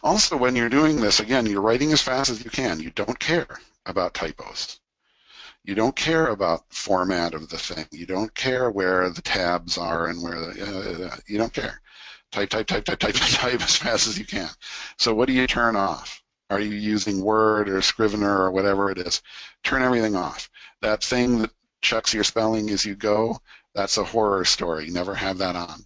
Also, when you're doing this, again, you're writing as fast as you can. You don't care about typos. You don't care about format of the thing. You don't care where the tabs are and where you don't care. Type, type, type, type, type, type, type as fast as you can. So what do you turn off? Are you using Word or Scrivener or whatever it is? Turn everything off. That thing that checks your spelling as you go, that's a horror story. Never have that on.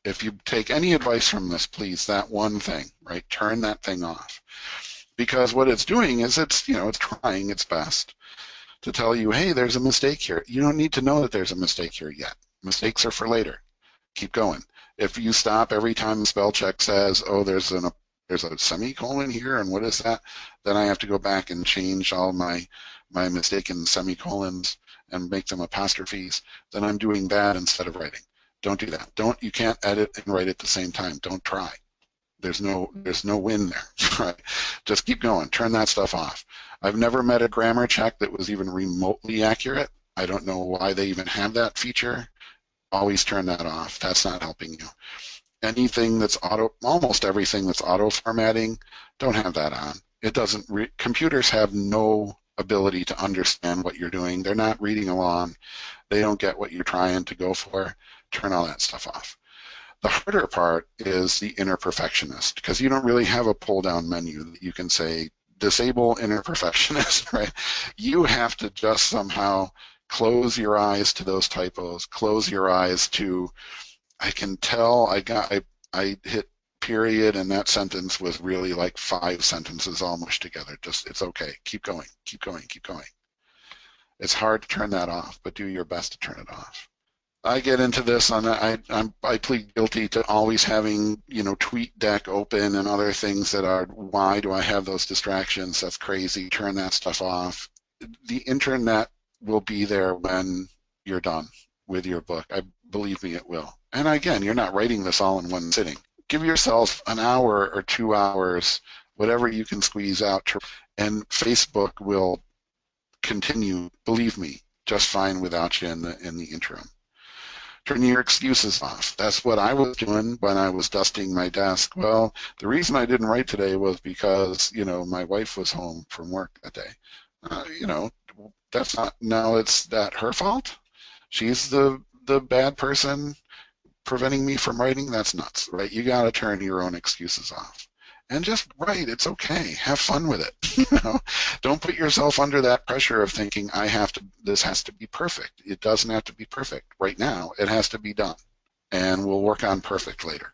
If you take any advice from this, please, that one thing, right? Turn that thing off. Because what it's doing is it's trying its best to tell you, hey, there's a mistake here. You don't need to know that there's a mistake here yet. Mistakes are for later. Keep going. If you stop every time the spell check says, oh, there's a semicolon here, and what is that? Then I have to go back and change all my mistaken semicolons and make them apostrophes. Then I'm doing that instead of writing. Don't do that. You can't edit and write at the same time. Don't try. There's no win there. Right? Just keep going. Turn that stuff off. I've never met a grammar check that was even remotely accurate. I don't know why they even have that feature. Always turn that off. That's not helping you. Anything that's almost everything that's auto formatting, don't have that on. It doesn't. Computers have no ability to understand what you're doing. They're not reading along. They don't get what you're trying to go for. Turn all that stuff off. The harder part is the inner perfectionist, because you don't really have a pull-down menu that you can say, disable inner perfectionist, right? You have to just somehow close your eyes to those typos, close your eyes to, I can tell I hit period and that sentence was really like 5 sentences all mushed together. Just, it's okay. Keep going, keep going, keep going. It's hard to turn that off, but do your best to turn it off. I get into this on I plead guilty to always having TweetDeck open and other things that are, why do I have those distractions? That's crazy. Turn that stuff off. The internet will be there when you're done with your book. Believe me, it will. And again, you're not writing this all in one sitting. Give yourself an hour or 2 hours, whatever you can squeeze out, and Facebook will continue, believe me, just fine without you in the interim. Turn your excuses off. That's what I was doing when I was dusting my desk. Well, the reason I didn't write today was because, my wife was home from work that day. That's not, now it's that her fault? She's the bad person preventing me from writing? That's nuts, right? You got to turn your own excuses off. And just write. It's okay. Have fun with it. Don't put yourself under that pressure of thinking this has to be perfect. It doesn't have to be perfect right now. It has to be done. And we'll work on perfect later.